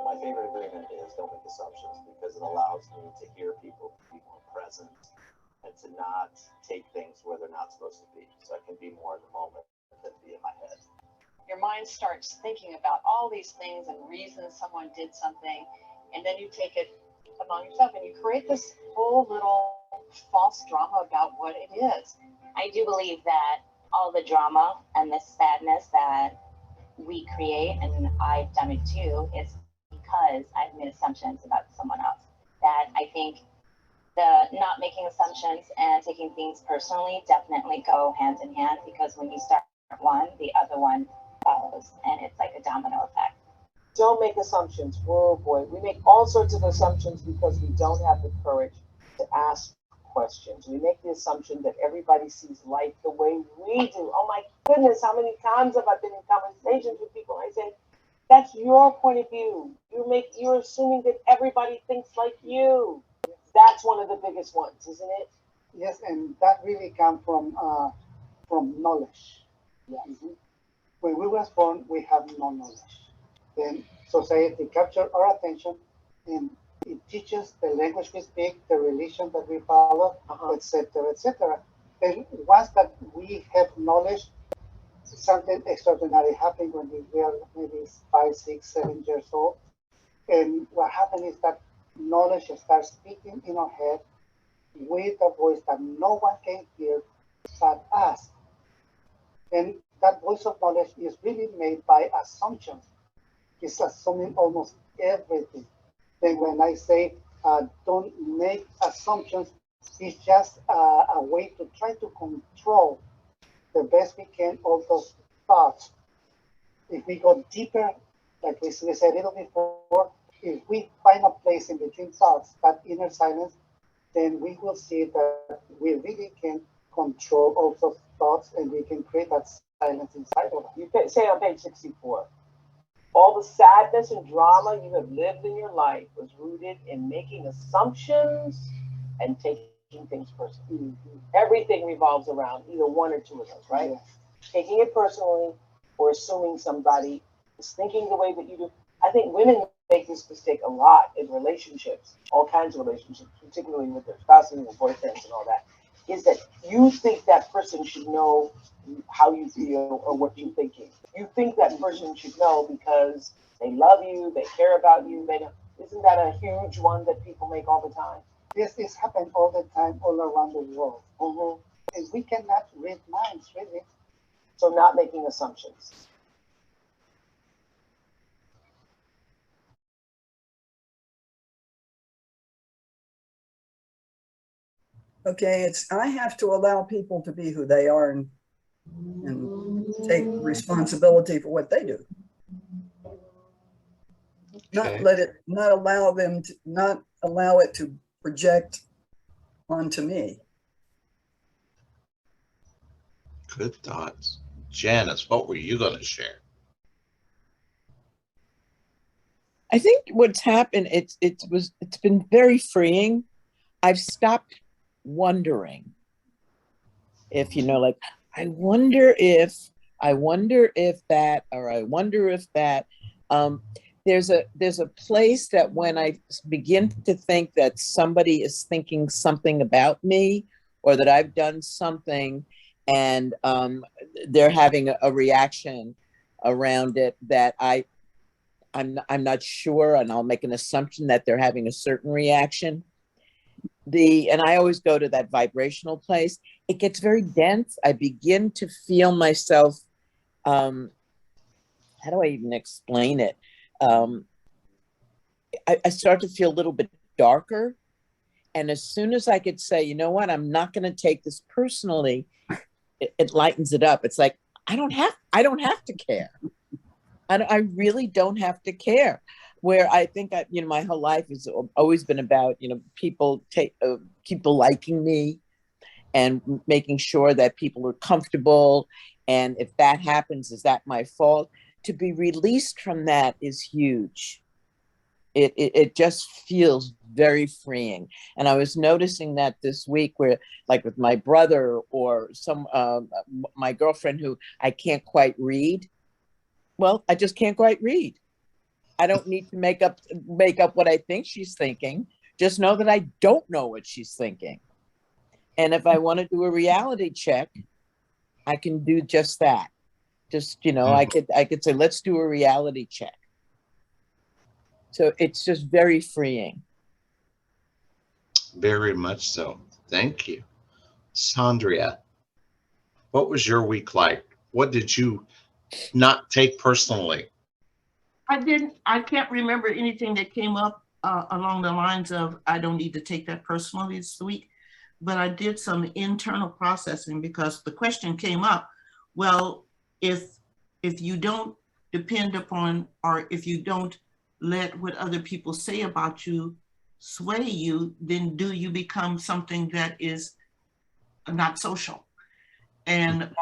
My favorite agreement is don't make assumptions because it allows me to hear people, to be more present, and to not take things where they're not supposed to be. So I can be more in the moment than be in my head. Your mind starts thinking about all these things and reasons someone did something, and then you take it among yourself and you create this whole little false drama about what it is. I do believe that all the drama and the sadness that we create, and I've done it too, is because I've made assumptions about someone else. That I think the not making assumptions and taking things personally definitely go hand in hand, because when you start one, the other one follows, and it's like a domino effect. Don't make assumptions. Oh boy, we make all sorts of assumptions because we don't have the courage to ask questions. We make the assumption that everybody sees life the way we do. Oh my goodness, how many times have I been in conversations with people? I say, that's your point of view. You're assuming that everybody thinks like you. That's one of the biggest ones, isn't it? Yes, and that really comes from knowledge. Yes. Mhm. When we was born, we have no knowledge. Then society captured our attention, and it teaches the language we speak, the religion that we follow, Uh-huh. etc., etc. And once that we have knowledge, something extraordinary happened when we were maybe 5, 6, 7 years old. And what happened is that knowledge starts speaking in our head with a voice that no one can hear but us. And that voice of knowledge is really made by assumptions. It's assuming almost everything. Then when I say don't make assumptions, it's just a way to try to control the best we can all those thoughts. If we go deeper, like we said a little before, if we find a place in between thoughts, that inner silence, then we will see that we really can control all those thoughts, and we can create that silence inside of us. Say on page 64. All the sadness and drama you have lived in your life was rooted in making assumptions and taking things personally. Mhm. Everything revolves around either one or two of those, right? Yes. Taking it personally or assuming somebody is thinking the way that you do. I think women make this mistake a lot in relationships, all kinds of relationships, particularly with their spouses and boyfriends and all that, is that you think that person should know how you feel or what you're thinking. You think that person should know because they love you, they care about you. They don't. Isn't that a huge one that people make all the time? Yes, this happens all the time, all around the world. Hmm. And we cannot read minds, really. So not making assumptions. Okay, it's I have to allow people to be who they are and take responsibility for what they do. Not Okay. let it, not allow them to, not allow it to project onto me. Good thoughts. Janice, what were you going to share? I think what's happened, it's been very freeing. I've stopped wondering if, like, I wonder if that, or I wonder if that. Um, there's a place that when I begin to think that somebody is thinking something about me, or that I've done something, and they're having a reaction around it, that I'm not sure, and I'll make an assumption that they're having a certain reaction. And I always go to that vibrational place. It gets very dense. I begin to feel myself. How do I even explain it? Um, I start to feel a little bit darker. And as soon as I could say, you know what, I'm not going to take this personally, it lightens it up. It's like, I don't have to care. I really don't have to care. Where I think my whole life has always been about, people liking me and making sure that people are comfortable. And if that happens, is that my fault? To be released from that is huge. It just feels very freeing. And I was noticing that this week, where, like, with my brother or my girlfriend who I can't quite read, Well, I just can't quite read. I don't need to make up what I think she's thinking. Just know that I don't know what she's thinking. And if I want to do a reality check, I can do just that. Just, I could say, let's do a reality check. So it's just very freeing. Very much so. Thank you. Saundria, what was your week like? What did you not take personally? I can't remember anything that came up along the lines of, I don't need to take that personally this week, but I did some internal processing because the question came up, well, if you don't depend upon, or if you don't let what other people say about you sway you, then do you become something that is not social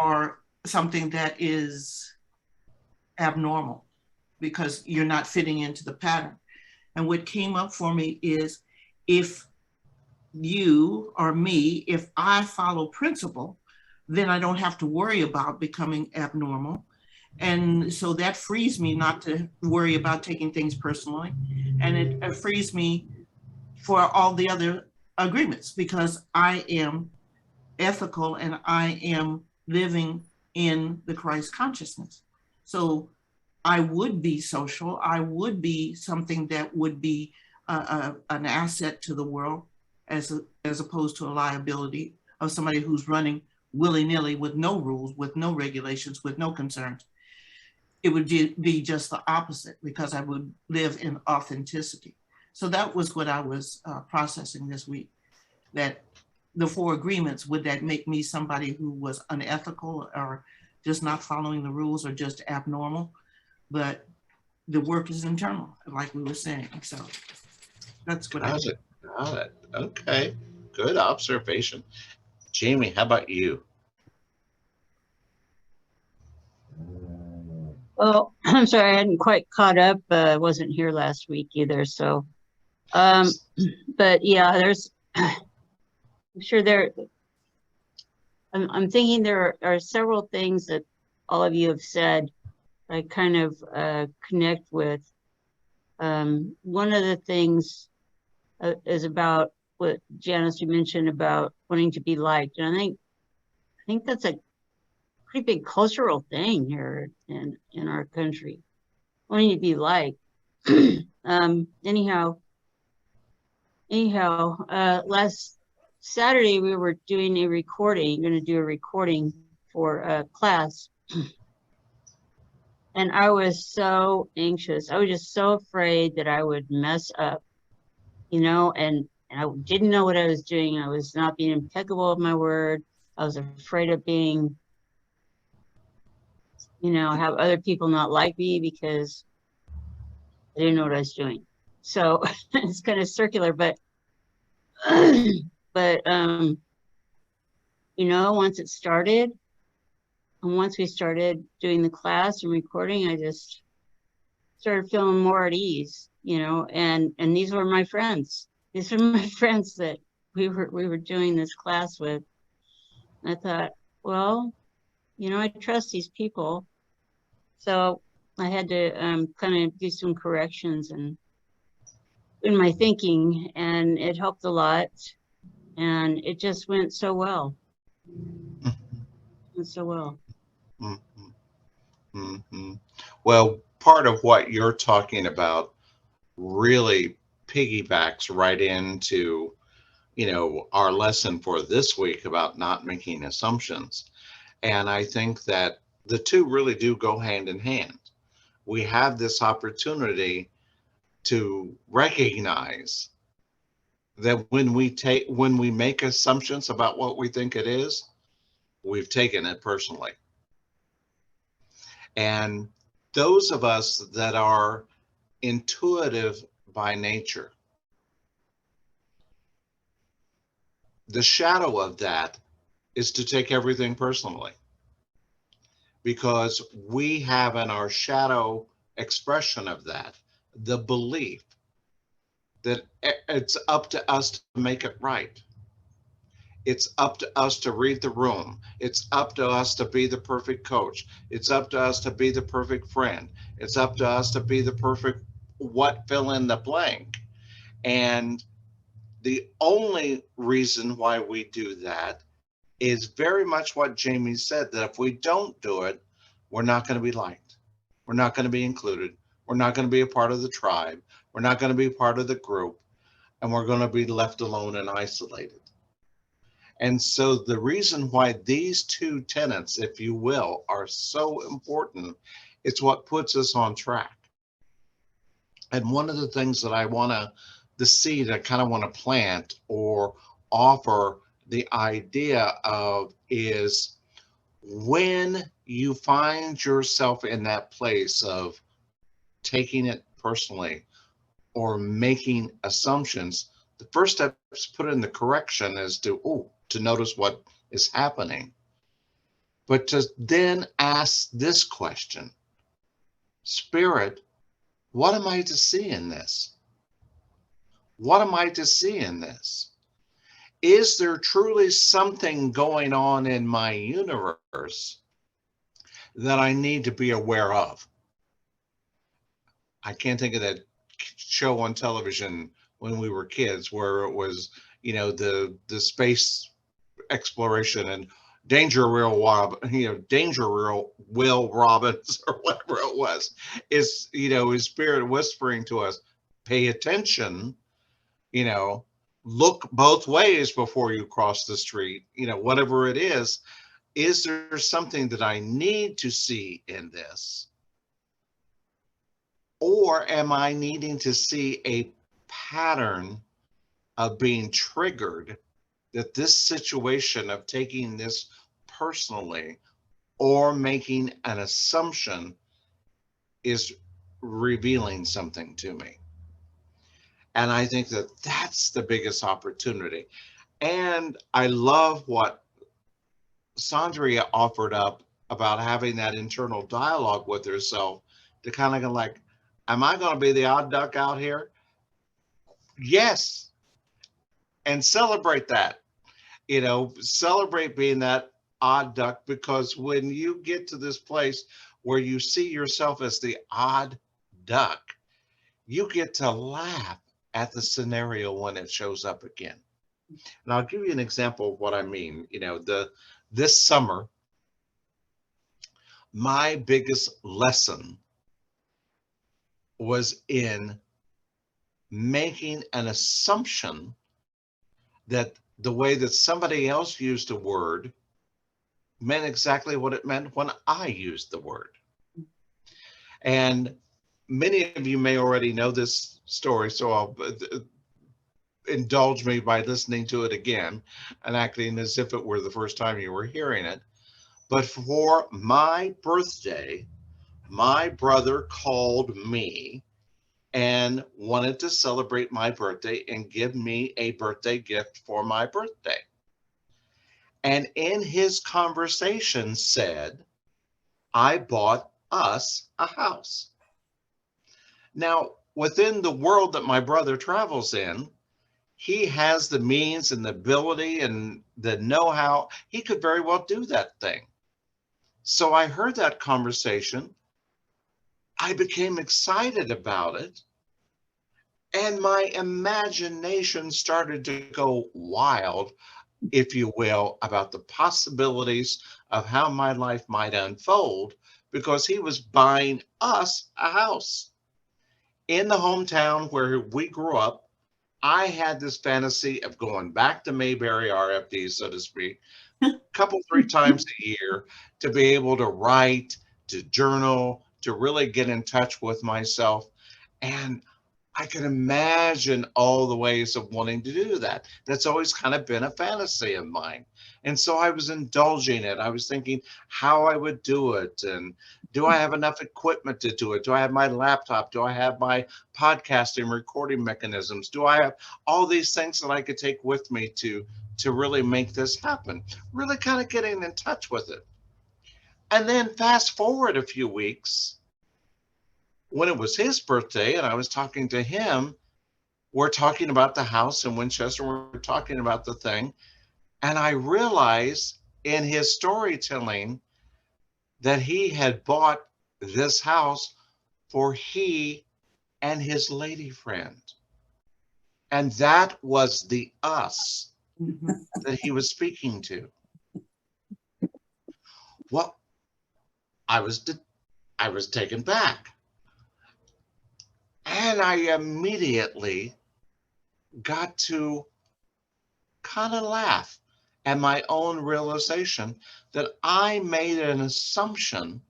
or something that is abnormal because you're not fitting into the pattern? And what came up for me is, if you or me, if I follow principle, then I don't have to worry about becoming abnormal. And so that frees me not to worry about taking things personally. And it frees me for all the other agreements, because I am ethical and I am living in the Christ consciousness. So I would be social. I would be something that would be an asset to the world, as opposed to a liability of somebody who's running willy-nilly with no rules, with no regulations, with no concerns. It would be just the opposite, because I would live in authenticity. So that was what I was processing this week, that the 4 agreements, would that make me somebody who was unethical or just not following the rules or just abnormal? But the work is internal, like we were saying. So that's what I did. Got it. Okay. Good observation. Jamie, how about you? Well, I'm sorry, I hadn't quite caught up. I wasn't here last week either. So, but yeah, I'm sure I'm thinking there are several things that all of you have said I kind of connect with. One of the things is about what Janice, you mentioned about wanting to be liked. And I think that's a pretty big cultural thing here in our country, wanting to be liked. Anyhow, last Saturday we were doing a recording, going to do a recording for a class. And I was so anxious. I was just so afraid that I would mess up, and I didn't know what I was doing. I was not being impeccable with my word. I was afraid of being, have other people not like me because I didn't know what I was doing. So it's kind of circular, but once it started, and once we started doing the class and recording, I just started feeling more at ease, and these were my friends. These were my friends that we were doing this class with. And I thought, well, I trust these people. So I had to kind of do some corrections in my thinking, and it helped a lot. And it just went so well. Went so well. Mm-hmm. Mm-hmm. Well, part of what you're talking about really piggybacks right into, our lesson for this week about not making assumptions. And I think that the two really do go hand in hand. We have this opportunity to recognize that when we make assumptions about what we think it is, we've taken it personally. And those of us that are intuitive by nature, the shadow of that is to take everything personally, because we have in our shadow expression of that the belief that it's up to us to make it right. It's up to us to read the room. It's up to us to be the perfect coach. It's up to us to be the perfect friend. It's up to us to be the perfect what, fill in the blank. And the only reason why we do that is very much what Jamie said, that if we don't do it, we're not going to be liked. We're not going to be included. We're not going to be a part of the tribe. We're not going to be part of the group. And we're going to be left alone and isolated. And so the reason why these two tenets, if you will, are so important, it's what puts us on track. And one of the things that I want to, the seed I kind of want to plant or offer the idea of is when you find yourself in that place of taking it personally or making assumptions, the first step is put in the correction is to notice what is happening. But to then ask this question, Spirit, what am I to see in this? What am I to see in this? Is there truly something going on in my universe that I need to be aware of? I can't think of that show on television when we were kids where it was, the space exploration and Danger Will Robbins or whatever it was, is, his spirit whispering to us, pay attention, look both ways before you cross the street, whatever it is there something that I need to see in this? Or am I needing to see a pattern of being triggered, that this situation of taking this personally or making an assumption is revealing something to me? And I think that that's the biggest opportunity. And I love what Saundria offered up about having that internal dialogue with herself to kind of go like, am I going to be the odd duck out here? Yes. And celebrate that, celebrate being that odd duck, because when you get to this place where you see yourself as the odd duck, you get to laugh at the scenario when it shows up again. And I'll give you an example of what I mean. This summer, my biggest lesson was in making an assumption that the way that somebody else used a word meant exactly what it meant when I used the word. And many of you may already know this story, so I'll indulge me by listening to it again and acting as if it were the first time you were hearing it. But for my birthday, my brother called me and wanted to celebrate my birthday and give me a birthday gift for my birthday. And in his conversation said, I bought us a house. Now, within the world that my brother travels in, he has the means and the ability and the know-how. He could very well do that thing. So I heard that conversation. I became excited about it. And my imagination started to go wild, if you will, about the possibilities of how my life might unfold, because he was buying us a house in the hometown where we grew up. I had this fantasy of going back to Mayberry RFD, so to speak, a couple, 3 times a year, to be able to write, to journal, to really get in touch with myself. And I can imagine all the ways of wanting to do that. That's always kind of been a fantasy of mine. And so I was indulging it. I was thinking how I would do it. And do I have enough equipment to do it? Do I have my laptop? Do I have my podcasting recording mechanisms? Do I have all these things that I could take with me to really make this happen? Really kind of getting in touch with it. And then fast forward a few weeks, when it was his birthday and I was talking to him, we're talking about the house in Winchester, we're talking about the thing. And I realized in his storytelling that he had bought this house for he and his lady friend. And that was the us that he was speaking to. Well, I was taken back. And I immediately got to kind of laugh at my own realization that I made an assumption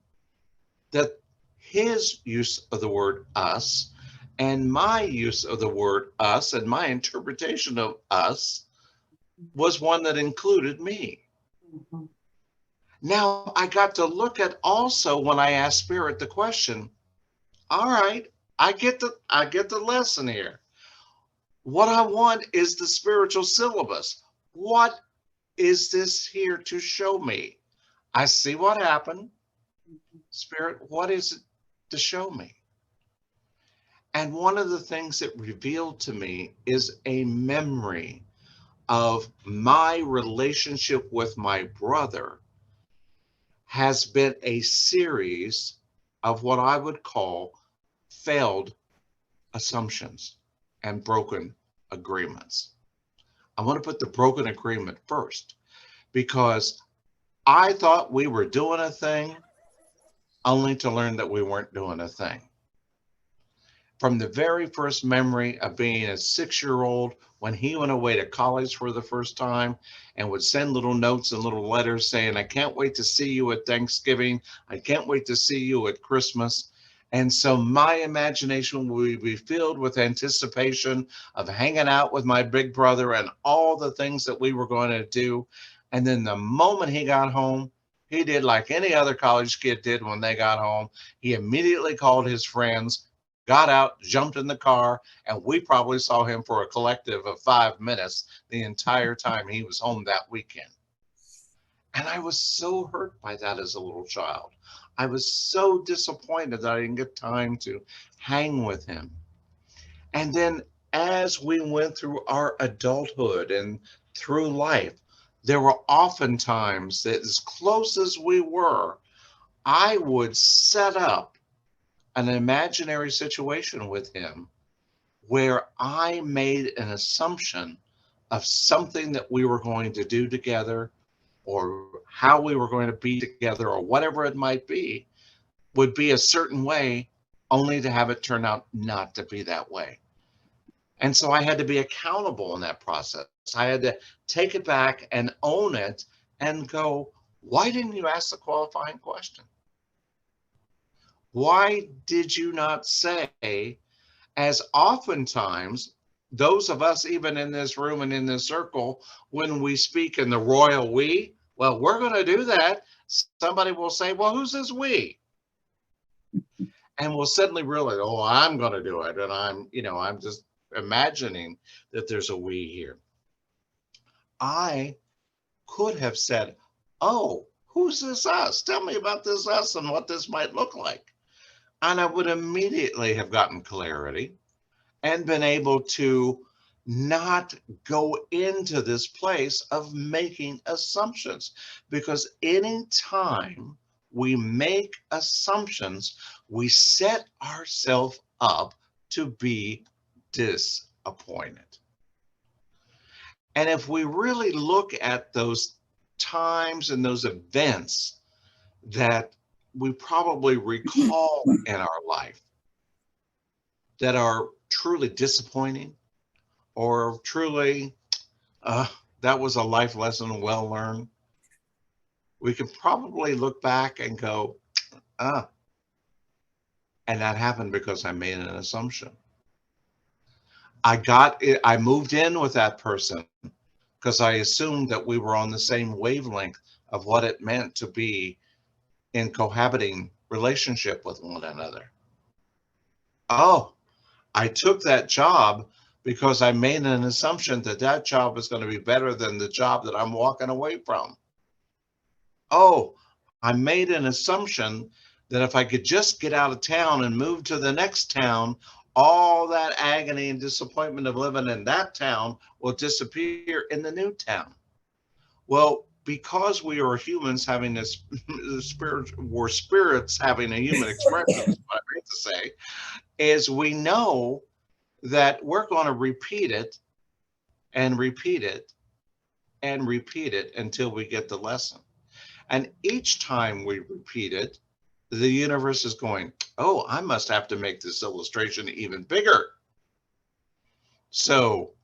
that his use of the word us and my use of the word us and my interpretation of us was one that included me. Now I got to look at also when I asked Spirit the question, all right, I get the lesson here. What I want is the spiritual syllabus. What is this here to show me? I see what happened. Spirit, what is it to show me? And one of the things it revealed to me is a memory of my relationship with my brother has been a series of what I would call failed assumptions and broken agreements. I want to put the broken agreement first because I thought we were doing a thing only to learn that we weren't doing a thing. From the very first memory of being a 6-year-old when he went away to college for the first time and would send little notes and little letters saying, I can't wait to see you at Thanksgiving. I can't wait to see you at Christmas. And so my imagination would be filled with anticipation of hanging out with my big brother and all the things that we were going to do. And then the moment he got home, he did like any other college kid did when they got home. He immediately called his friends, got out, jumped in the car, and we probably saw him for a collective of 5 minutes the entire time he was home that weekend. And I was so hurt by that as a little child. I was so disappointed that I didn't get time to hang with him. And then as we went through our adulthood and through life, there were often times that as close as we were, I would set up an imaginary situation with him where I made an assumption of something that we were going to do together or how we were going to be together or whatever it might be would be a certain way only to have it turn out not to be that way. And so I had to be accountable in that process. I had to take it back and own it and go, why didn't you ask the qualifying question? Why did you not say, as oftentimes, those of us even in this room and in this circle, when we speak in the royal we, well, we're going to do that. Somebody will say, well, who's this we? And we'll suddenly realize, oh, I'm going to do it. And I'm just imagining that there's a we here. I could have said, oh, who's this us? Tell me about this us and what this might look like. And I would immediately have gotten clarity and been able to not go into this place of making assumptions. Because anytime we make assumptions, we set ourselves up to be disappointed. And if we really look at those times and those events that we probably recall in our life that are truly disappointing or truly that was a life lesson well learned, we can probably look back and go, and that happened because I made an assumption. I moved in with that person because I assumed that we were on the same wavelength of what it meant to be in cohabiting relationship with one another. Oh, I took that job because I made an assumption that that job was going to be better than the job that I'm walking away from. Oh, I made an assumption that if I could just get out of town and move to the next town, all that agony and disappointment of living in that town will disappear in the new town. Well, because we are humans having this spirit, we're spirits having a human expression, is what I meant to say, is we know that we're going to repeat it and repeat it and repeat it until we get the lesson. And each time we repeat it, the universe is going, oh, I must have to make this illustration even bigger. So,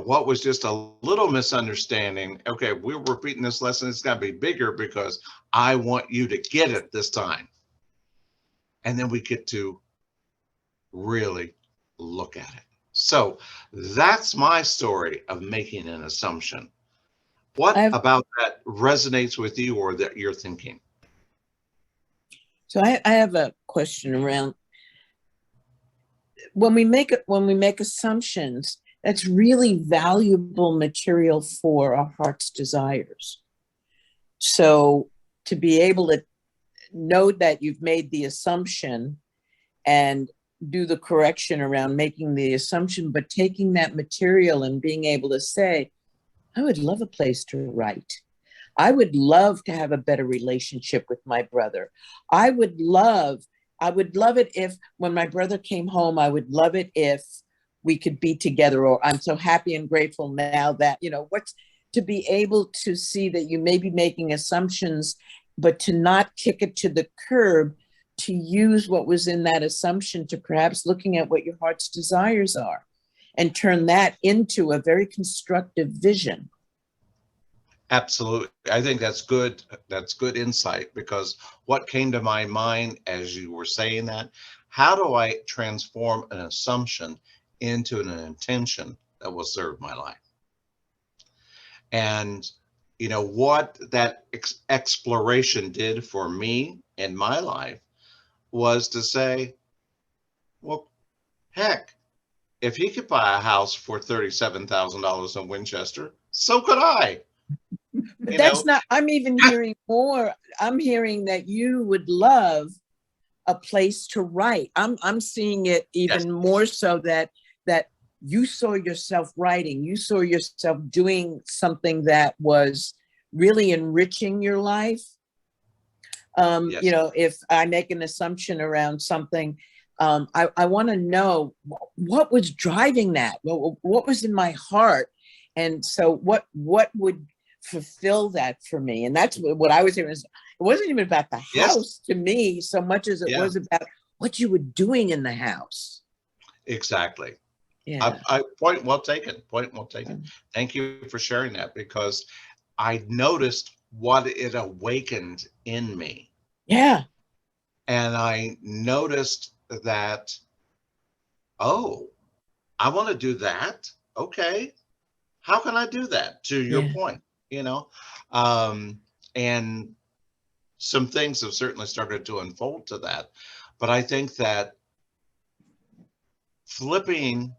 what was just a little misunderstanding, okay, we're repeating this lesson, it's got to be bigger because I want you to get it this time. And then we get to really look at it. So that's my story of making an assumption. What about that resonates with you or that you're thinking? So I have a question around when we make assumptions, that's really valuable material for our heart's desires. So to be able to know that you've made the assumption and do the correction around making the assumption, but taking that material and being able to say, I would love a place to write. I would love to have a better relationship with my brother. I would love it if when my brother came home, I would love it if we could be together, or I'm so happy and grateful now that, what's to be able to see that you may be making assumptions, but to not kick it to the curb, to use what was in that assumption to perhaps looking at what your heart's desires are and turn that into a very constructive vision. Absolutely. I think that's good. That's good insight, because what came to my mind as you were saying that, how do I transform an assumption into an intention that will serve my life? And what that exploration did for me in my life was to say, well, heck, if he could buy a house for $37,000 in Winchester, so could I. But that's not, I'm even hearing more. I'm hearing that you would love a place to write. I'm seeing it even more so that you saw yourself writing, you saw yourself doing something that was really enriching your life. If I make an assumption around something, I want to know what was driving that, what was in my heart. And so what would fulfill that for me? And that's what I was hearing. It wasn't even about the house to me so much as it was about what you were doing in the house. Exactly. Yeah. Point well taken. Point well taken. Thank you for sharing that, because I noticed what it awakened in me. Yeah. And I noticed that, oh, I want to do that. Okay. How can I do that? To your point, and some things have certainly started to unfold to that. But I think that flipping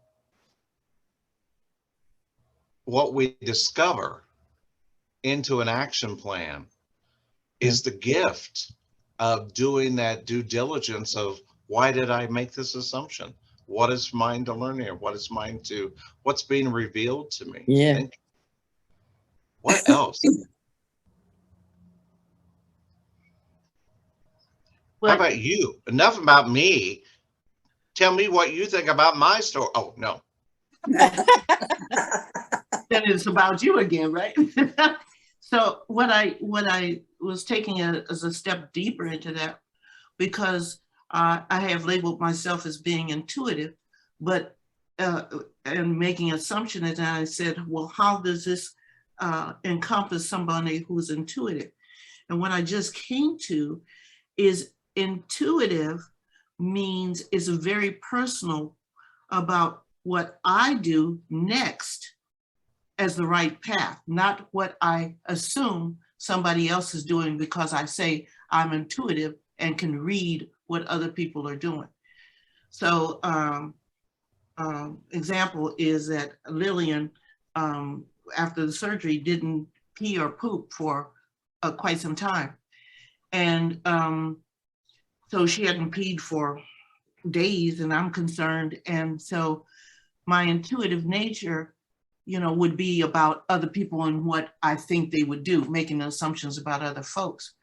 what we discover into an action plan is the gift of doing that due diligence of, why did I make this assumption? What is mine to learn here? What's being revealed to me? Yeah. What else? How about you? Enough about me. Tell me what you think about my story. Oh, no. Then it's about you again, right? So what I was taking as a step deeper into that, because I have labeled myself as being intuitive, but and making assumptions, and I said, well, how does this encompass somebody who's intuitive? And what I just came to is intuitive means is very personal about what I do next as the right path, not what I assume somebody else is doing because I say I'm intuitive and can read what other people are doing. So example is that Lillian, after the surgery, didn't pee or poop for quite some time. And so she hadn't peed for days, and I'm concerned. And so my intuitive nature would be about other people and what I think they would do, making assumptions about other folks.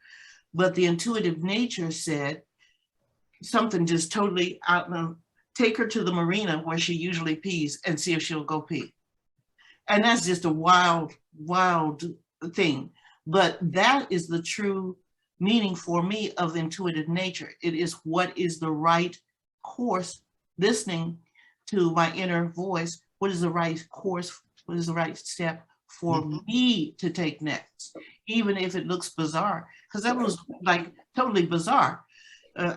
But the intuitive nature said something just totally out. Take her to the marina where she usually pees and see if she'll go pee. And that's just a wild, wild thing. But that is the true meaning for me of intuitive nature. It is what is the right course, listening to my inner voice. What is the right course? What is the right step for me to take next? Even if it looks bizarre, because that was like totally bizarre.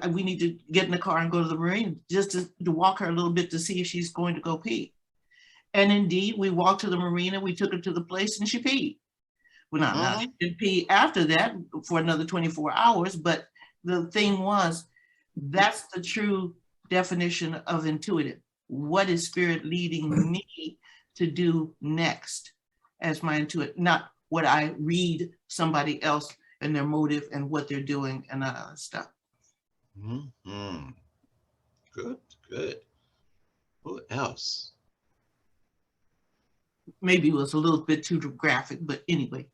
We need to get in the car and go to the marina just to walk her a little bit to see if she's going to go pee. And indeed, we walked to the marina, we took her to the place and she peed. Well, now she didn't pee after that for another 24 hours, but the thing was, that's the true definition of intuitive. What is spirit leading me to do next as my intuitive, not what I read somebody else and their motive and what they're doing and that other stuff. Mm-hmm. Good, good. Who else? Maybe it was a little bit too graphic, but anyway.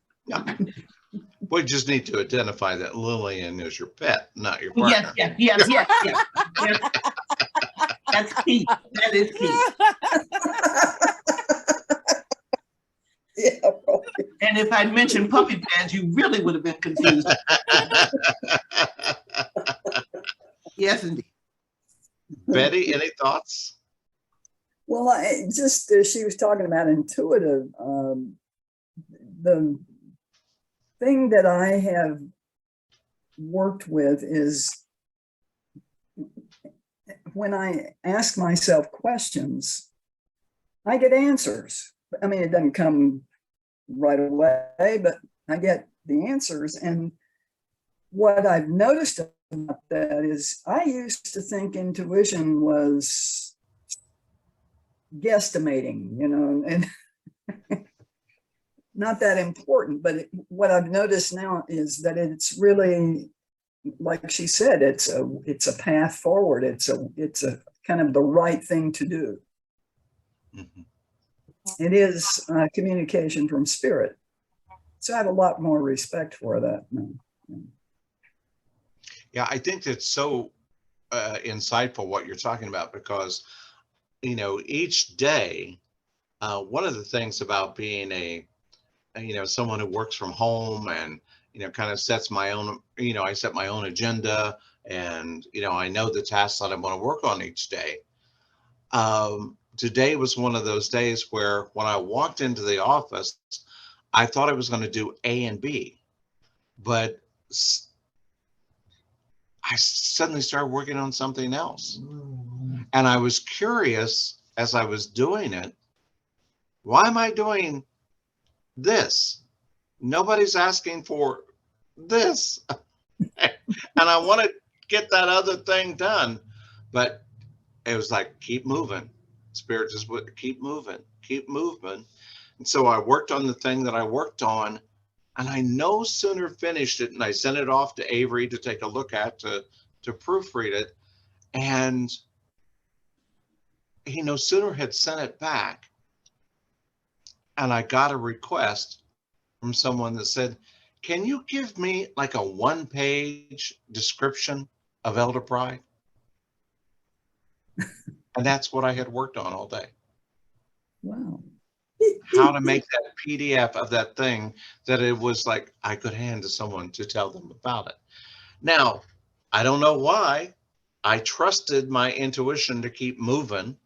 We just need to identify that Lillian is your pet, not your partner. Yes. That's key. That is key. Yeah. And if I'd mentioned puppy pads, you really would have been confused. Yes, indeed. Betty, any thoughts? Well, I just, she was talking about intuitive. The thing that I have worked with is when I ask myself questions, I get answers. I mean, it doesn't come right away, but I get the answers. And what I've noticed about that is I used to think intuition was guesstimating, and not that important. But what I've noticed now is that it's really, like she said, it's a path forward. It's a kind of the right thing to do. Mm-hmm. It is communication from spirit. So I have a lot more respect for that now. Yeah, I think it's so insightful what you're talking about, because, each day, one of the things about being someone who works from home and, kind of sets my own, I set my own agenda, and, I know the tasks that I want to work on each day. Today was one of those days where when I walked into the office, I thought I was going to do A and B, but I suddenly started working on something else. And I was curious as I was doing it, why am I doing this? Nobody's asking for this. And I want to get that other thing done. But it was like, keep moving. Spirit just would keep moving. And so I worked on the thing that I worked on, and I no sooner finished it, and I sent it off to Avery to take a look at, to proofread it. And he no sooner had sent it back, and I got a request from someone that said, can you give me like a 1-page description of Elder Pride? And that's what I had worked on all day. Wow. How to make that PDF of that thing that it was like I could hand to someone to tell them about it. Now, I don't know why I trusted my intuition to keep moving,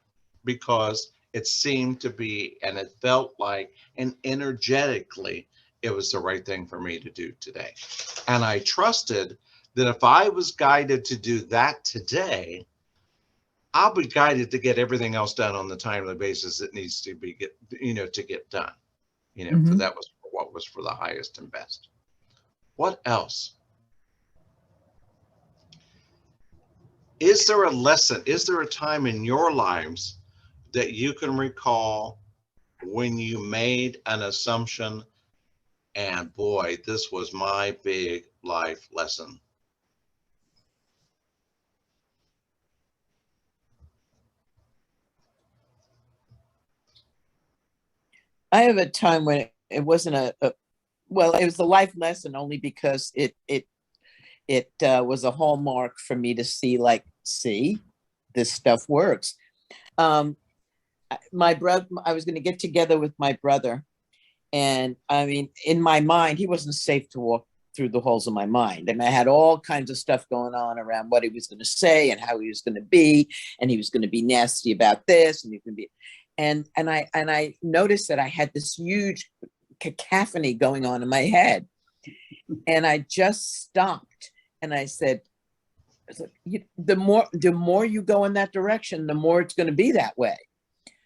because it seemed to be, and it felt like, and energetically, it was the right thing for me to do today. And I trusted that if I was guided to do that today, I'll be guided to get everything else done on the timely basis that needs to be to get done. For that was what was for the highest and best. What else? Is there a lesson? Is there a time in your lives that you can recall when you made an assumption and boy, this was my big life lesson? I have a time when it wasn't well, it was a life lesson only because it was a hallmark for me to see, like, see, this stuff works. My brother, I was going to get together with my brother, and I mean, in my mind, he wasn't safe to walk through the halls of my mind. And I had all kinds of stuff going on around what he was going to say and how he was going to be, and he was going to be nasty about this, and he was going to be, and I noticed that I had this huge cacophony going on in my head, and I just stopped and I said, the more you go in that direction, the more it's going to be that way.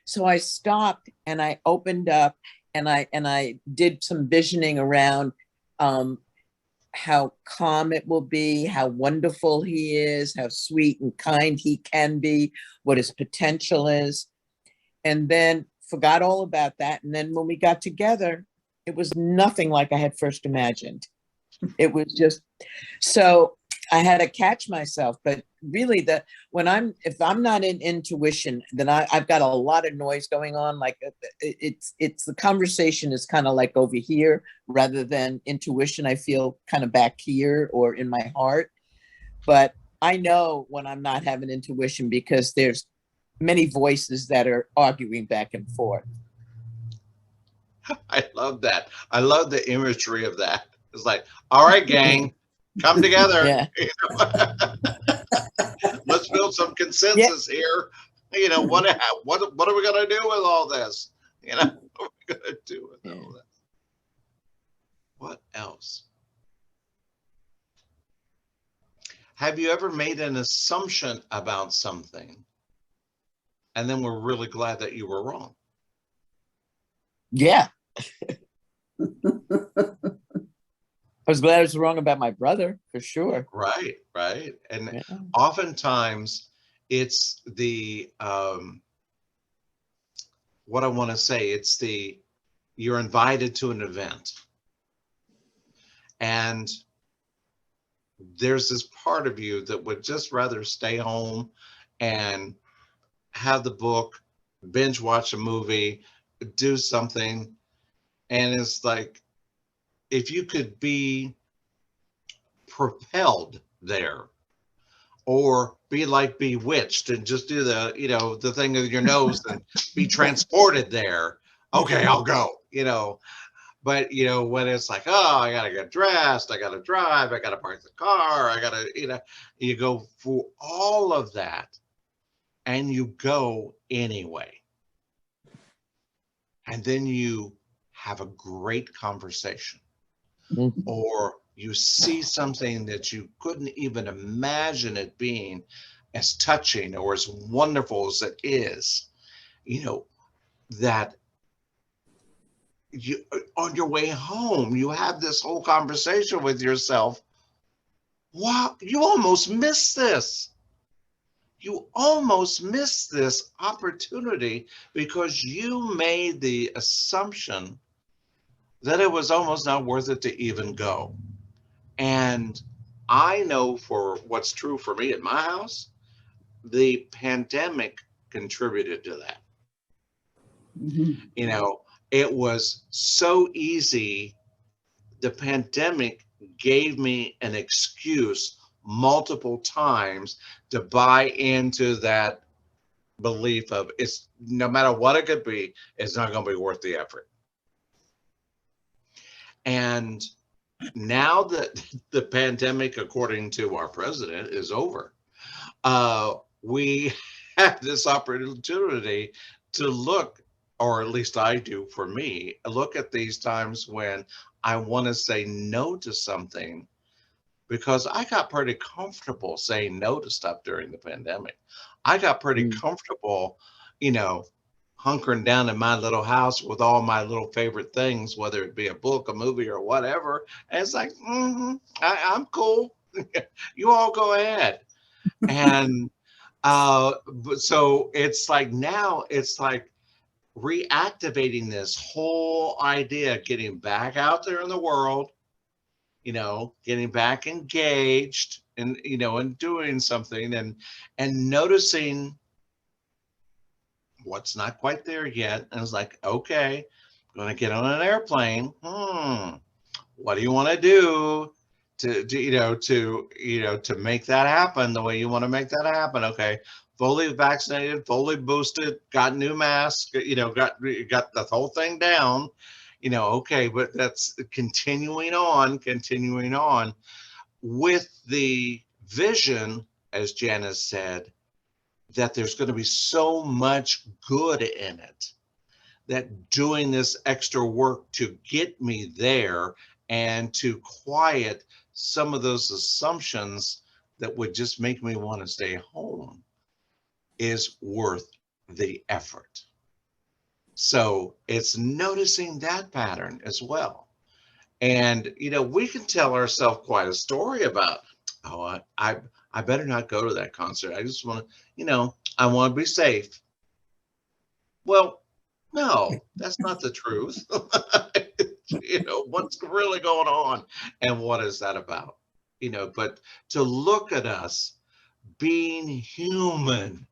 So I stopped and I opened up and I did some visioning around how calm it will be, how wonderful he is, how sweet and kind he can be, what his potential is. And then forgot all about that. And then when we got together, it was nothing like I had first imagined. It was just, so I had to catch myself. But really, if I'm not in intuition, then I've got a lot of noise going on. Like it's the conversation is kind of like over here rather than intuition. I feel kind of back here or in my heart. But I know when I'm not having intuition because there's many voices that are arguing back and forth. I love that. I love the imagery of that. It's like, all right, gang, come together. Yeah. You know? Let's build some consensus here. You know, what are we going to do with all this? You know, what are we going to do with all this? What else? Have you ever made an assumption about something and then we're really glad that you were wrong? Yeah. I was glad I was wrong about my brother, for sure. Right, right. And oftentimes it's the, what I want to say, it's you're invited to an event. And there's this part of you that would just rather stay home and have the book, binge watch a movie, do something. And it's like, if you could be propelled there or be like Bewitched and just do the, you know, the thing with your nose and be transported there. Okay, I'll go, you know. But, you know, when it's like, oh, I got to get dressed, I got to drive, I got to park the car, I got to, you know, you go for all of that and you go anyway. And then you have a great conversation. Mm-hmm. Or you see something that you couldn't even imagine it being as touching or as wonderful as it is, you know, that you, on your way home, you have this whole conversation with yourself. Wow, you almost missed this. You almost missed this opportunity because you made the assumption that it was almost not worth it to even go. And I know for what's true for me at my house, the pandemic contributed to that. Mm-hmm. You know, it was so easy. The pandemic gave me an excuse multiple times to buy into that belief of it's no matter what it could be, it's not going to be worth the effort. And now that the pandemic, according to our president, is over, we have this opportunity to look, or at least I do for me, look at these times when I want to say no to something, because I got pretty comfortable saying no to stuff during the pandemic. I got pretty comfortable, you know, hunkering down in my little house with all my little favorite things, whether it be a book, a movie, or whatever. And it's like, I'm cool. You all go ahead. And so it's like now it's like reactivating this whole idea, getting back out there in the world, you know, getting back engaged and, you know, and doing something and noticing what's not quite there yet. And it's like, okay, going to get on an airplane. What do you want to do to make that happen the way you want to make that happen? Okay, fully vaccinated, fully boosted, got new mask, got the whole thing down, okay, but that's continuing on with the vision, as Janice said, that there's going to be so much good in it, that doing this extra work to get me there and to quiet some of those assumptions that would just make me want to stay home is worth the effort. So it's noticing that pattern as well. And, we can tell ourselves quite a story about, oh, I better not go to that concert. I just want to, I want to be safe. Well, no, that's not the truth. What's really going on and what is that about? But to look at us being human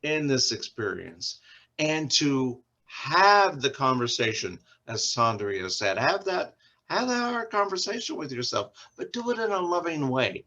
in this experience and to have the conversation, as Saundria said, have that hard conversation with yourself, but do it in a loving way.